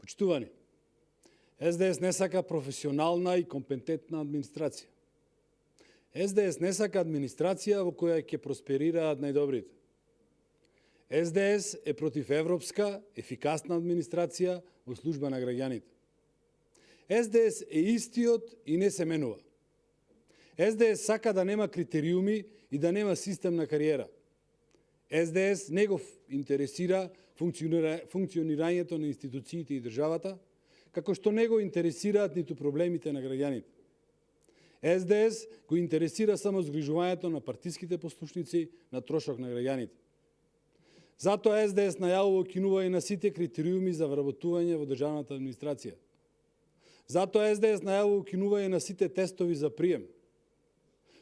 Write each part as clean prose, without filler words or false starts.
Почитувани, СДС не сака професионална и компетентна администрација. СДС не сака администрација во која ќе просперираат најдобрите. СДС е против европска, ефикасна администрација во служба на граѓаните. СДС е истиот и не се менува. СДС сака да нема критериуми и да нема систем на кариера. СДС не го интересира функционирањето на институциите и државата, како што не го интересираат ниту проблемите на граѓаните. СДС го интересира само згрижувањето на партиските послушници на трошок на граѓаните. Затоа СДС најавува укинување на сите критериуми за вработување во државната администрација. Затоа СДС најавува укинување на сите тестови за прием.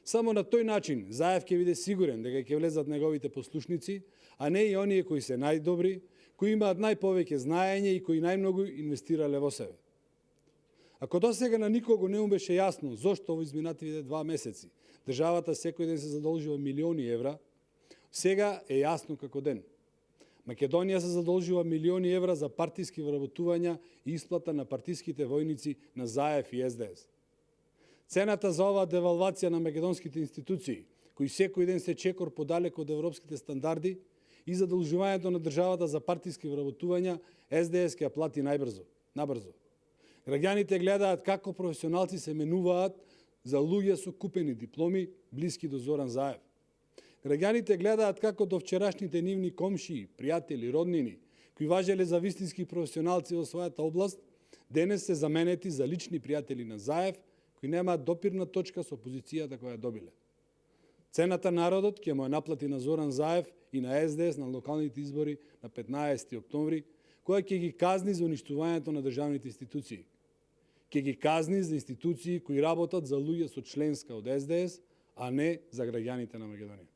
Само на тој начин Заев ќе биде сигурен дека ќе влезат неговите послушници, а не и оние кои се најдобри, кои имаат најповеќе знаење и кои најмногу инвестирале во себе. Ако досега на никого не беше јасно зошто во изминативите 2 месеци државата секој ден се задолжува милиони евра, сега е јасно како ден. Македонија се задолжува милиони евра за партиски вработувања и исплата на партиските војници на Заев и СДС. Цената за оваа девалвација на македонските институции, кои секој ден се чекор подалеку од европските стандарди, и задолжувањето на државата за партиски вработувања, СДС ќе ја плати набрзо. Граѓаните гледаат како професионалци се менуваат за луѓе со купени дипломи, блиски до Зоран Заев. Граѓаните гледаат како до вчерашните нивни комшии, пријатели, роднини, кои важеле за вистински професионалци во својата област, денес се заменети за лични пријатели на Заев, кои немаат допирна точка со позицијата која добиле. Цената народот ќе му ја наплати на Зоран Заев и на СДС на локалните избори на 15 октомври, која ќе ги казни за уништувањето на државните институции. Ќе ги казни за институции кои работат за луѓе со членска од СДС, а не за граѓаните на Македонија.